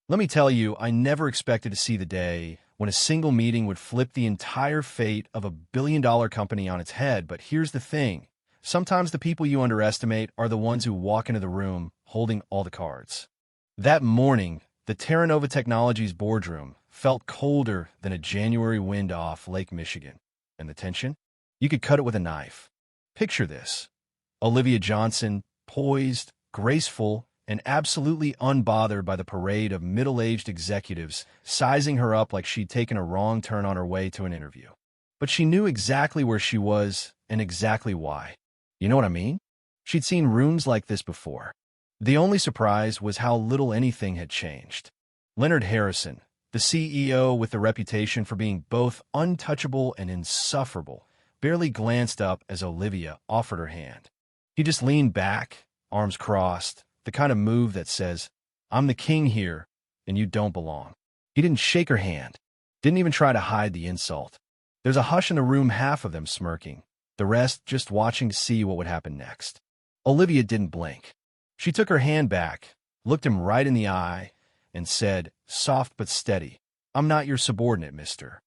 Let me tell you, I never expected to see the day when a single meeting would flip the entire fate of a billion-dollar company on its head. But here's the thing. Sometimes the people you underestimate are the ones who walk into the room holding all the cards. That morning, the Terra Nova Technologies boardroom felt colder than a January wind off Lake Michigan. And the tension? You could cut it with a knife. Picture this. Olivia Johnson, poised, graceful, and absolutely unbothered by the parade of middle-aged executives sizing her up like she'd taken a wrong turn on her way to an interview. But she knew exactly where she was and exactly why. You know what I mean? She'd seen rooms like this before. The only surprise was how little anything had changed. Leonard Harrison, the CEO with the reputation for being both untouchable and insufferable, barely glanced up as Olivia offered her hand. He just leaned back, arms crossed, the kind of move that says, "I'm the king here, and you don't belong." He didn't shake her hand, didn't even try to hide the insult. There's a hush in the room, half of them smirking, the rest just watching to see what would happen next. Olivia didn't blink. She took her hand back, looked him right in the eye, and said, soft but steady, "I'm not your subordinate, Mr.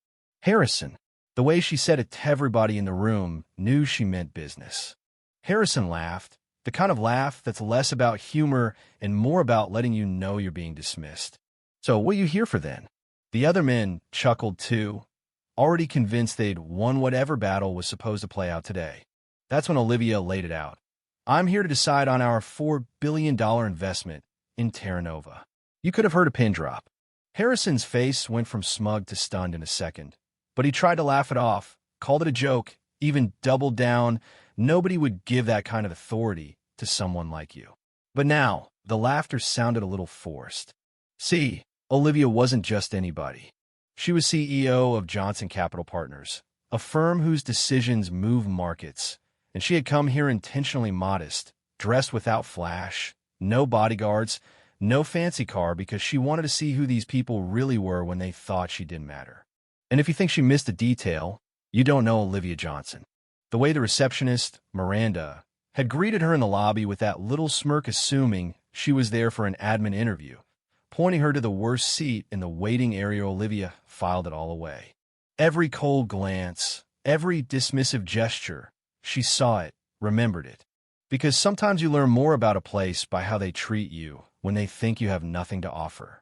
Harrison." The way she said it to everybody in the room knew she meant business. Harrison laughed, the kind of laugh that's less about humor and more about letting you know you're being dismissed. "So what are you here for then?" The other men chuckled too, already convinced they'd won whatever battle was supposed to play out today. That's when Olivia laid it out. "I'm here to decide on our $4 billion investment in Terra Nova." You could have heard a pin drop. Harrison's face went from smug to stunned in a second, but he tried to laugh it off, called it a joke, even doubled down. Nobody would give that kind of authority to someone like you. But now, the laughter sounded a little forced. See, Olivia wasn't just anybody. She was CEO of Johnson Capital Partners, a firm whose decisions move markets, and she had come here intentionally modest, dressed without flash, no bodyguards, no fancy car, because she wanted to see who these people really were when they thought she didn't matter. And if you think she missed a detail, you don't know Olivia Johnson. The way the receptionist, Miranda, had greeted her in the lobby with that little smirk, assuming she was there for an admin interview, pointing her to the worst seat in the waiting area. Olivia filed it all away. Every cold glance, every dismissive gesture, she saw it, remembered it. Because sometimes you learn more about a place by how they treat you when they think you have nothing to offer.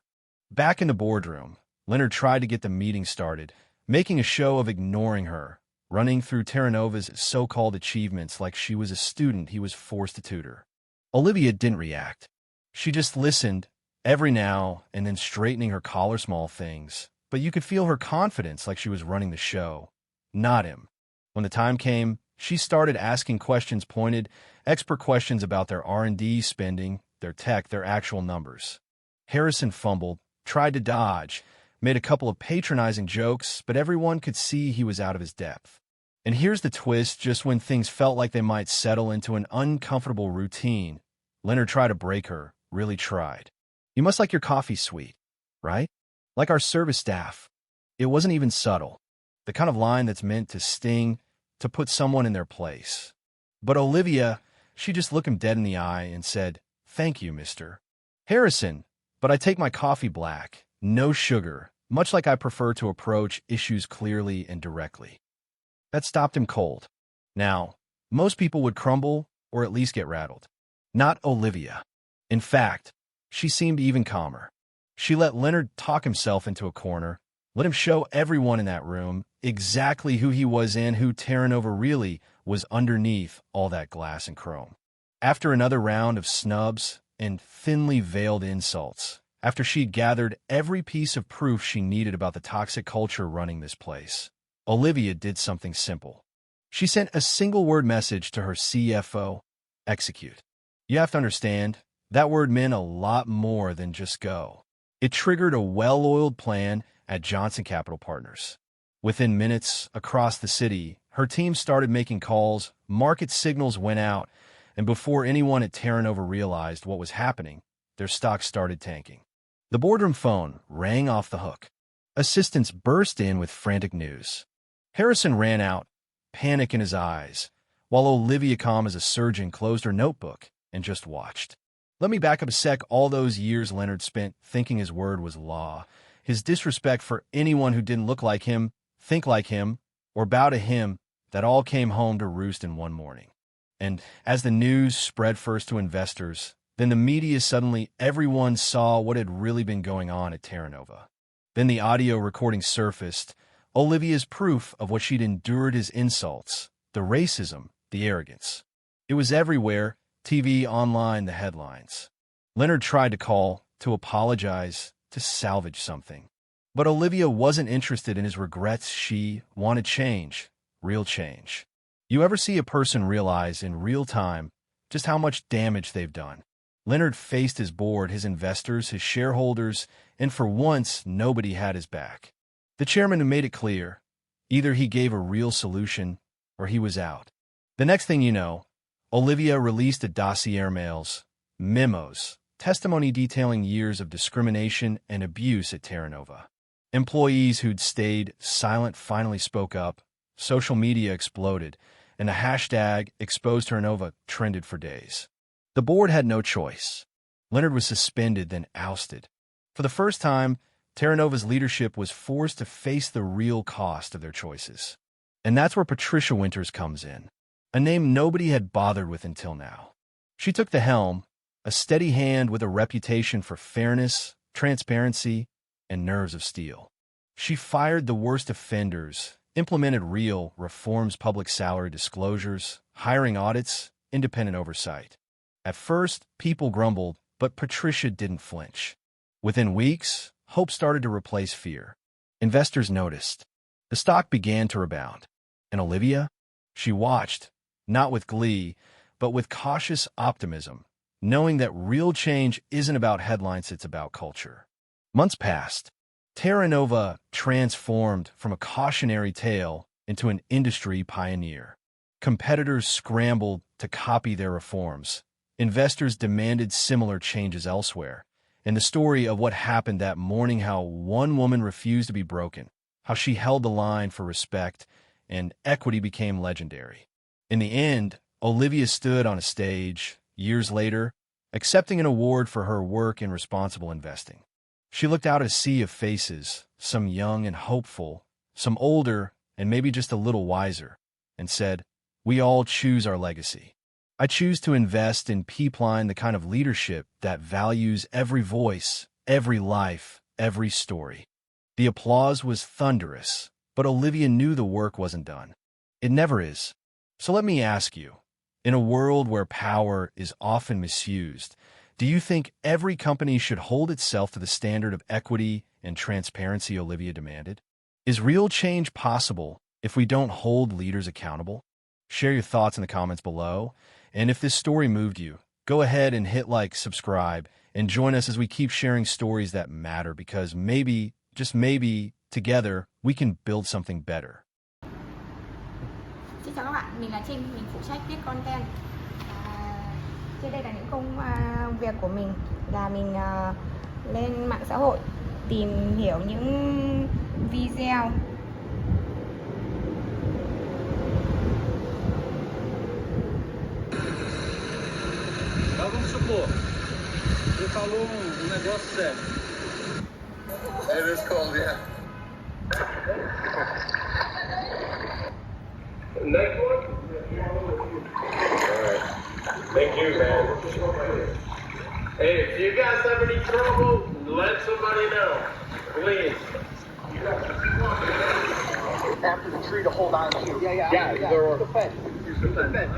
Back in the boardroom, Leonard tried to get the meeting started, making a show of ignoring her, running through Terra Nova's so-called achievements like she was a student he was forced to tutor. Olivia didn't react. She just listened, every now and then straightening her collar, small things, but you could feel her confidence like she was running the show, not him. When the time came, she started asking questions, pointed, expert questions about their R&D spending, their tech, their actual numbers. Harrison fumbled, tried to dodge, made a couple of patronizing jokes, but everyone could see he was out of his depth. And here's the twist: just when things felt like they might settle into an uncomfortable routine, Leonard tried to break her, really tried. "You must like your coffee sweet, right? Like our service staff." It wasn't even subtle, the kind of line that's meant to sting, to put someone in their place. But Olivia, she just looked him dead in the eye and said, "Thank you, Mr. Harrison, but I take my coffee black, no sugar, much like I prefer to approach issues clearly and directly." That stopped him cold. Now, most people would crumble or at least get rattled. Not Olivia. In fact, she seemed even calmer. She let Leonard talk himself into a corner, let him show everyone in that room exactly who he was and who Terra Nova really was underneath all that glass and chrome. After another round of snubs and thinly veiled insults, after she'd gathered every piece of proof she needed about the toxic culture running this place, Olivia did something simple. She sent a single-word message to her CFO: execute. You have to understand, that word meant a lot more than just go. It triggered a well-oiled plan at Johnson Capital Partners. Within minutes, across the city, her team started making calls, market signals went out, and before anyone at Terra Nova realized what was happening, their stocks started tanking. The boardroom phone rang off the hook. Assistants burst in with frantic news. Harrison ran out, panic in his eyes, while Olivia, calm as a surgeon, closed her notebook and just watched. Let me back up a sec. All those years Leonard spent thinking his word was law, his disrespect for anyone who didn't look like him, think like him, or bow to him, that all came home to roost in one morning. And as the news spread first to investors, then the media, suddenly everyone saw what had really been going on at Terra Nova. Then the audio recording surfaced, Olivia's proof of what she'd endured, his insults, the racism, the arrogance. It was everywhere, TV, online, the headlines. Leonard tried to call, to apologize, to salvage something. But Olivia wasn't interested in his regrets. She wanted change, real change. You ever see a person realize in real time just how much damage they've done? Leonard faced his board, his investors, his shareholders, and for once, nobody had his back. The chairman who made it clear, either he gave a real solution or he was out. The next thing you know, Olivia released a dossier, mails, memos, testimony detailing years of discrimination and abuse at Terra Nova. Employees who'd stayed silent finally spoke up, social media exploded, and the hashtag #ExposeTerranova trended for days. The board had no choice. Leonard was suspended, then ousted. For the first time, Terra Nova's leadership was forced to face the real cost of their choices. And that's where Patricia Winters comes in, a name nobody had bothered with until now. She took the helm, a steady hand with a reputation for fairness, transparency, and nerves of steel. She fired the worst offenders, implemented real reforms, public salary disclosures, hiring audits, independent oversight. At first, people grumbled, but Patricia didn't flinch. Within weeks, hope started to replace fear. Investors noticed. The stock began to rebound. And Olivia? She watched, not with glee, but with cautious optimism, knowing that real change isn't about headlines, it's about culture. Months passed. Terra Nova transformed from a cautionary tale into an industry pioneer. Competitors scrambled to copy their reforms. Investors demanded similar changes elsewhere. And the story of what happened that morning, how one woman refused to be broken, how she held the line for respect, and equity became legendary. In the end, Olivia stood on a stage, years later, accepting an award for her work in responsible investing. She looked out at a sea of faces, some young and hopeful, some older and maybe just a little wiser, and said, "We all choose our legacy. I choose to invest in Peepline, the kind of leadership that values every voice, every life, every story." The applause was thunderous, but Olivia knew the work wasn't done. It never is. So let me ask you, in a world where power is often misused, do you think every company should hold itself to the standard of equity and transparency Olivia demanded? Is real change possible if we don't hold leaders accountable? Share your thoughts in the comments below. And if this story moved you, go ahead and hit like, subscribe, and join us as we keep sharing stories that matter, because maybe, just maybe, together, we can build something better. Xin chào các bạn, mình là Trinh, mình phụ trách viết content. Trên đây là những công việc của mình, là mình lên mạng xã hội tìm hiểu những video Vamos supor, você falou negócio sério. It is cold, yeah. Next one? Alright. Thank you, man. Hey, if you guys have any trouble, let somebody know. Please. After the tree to hold on to. Yeah, they're... Use the fence.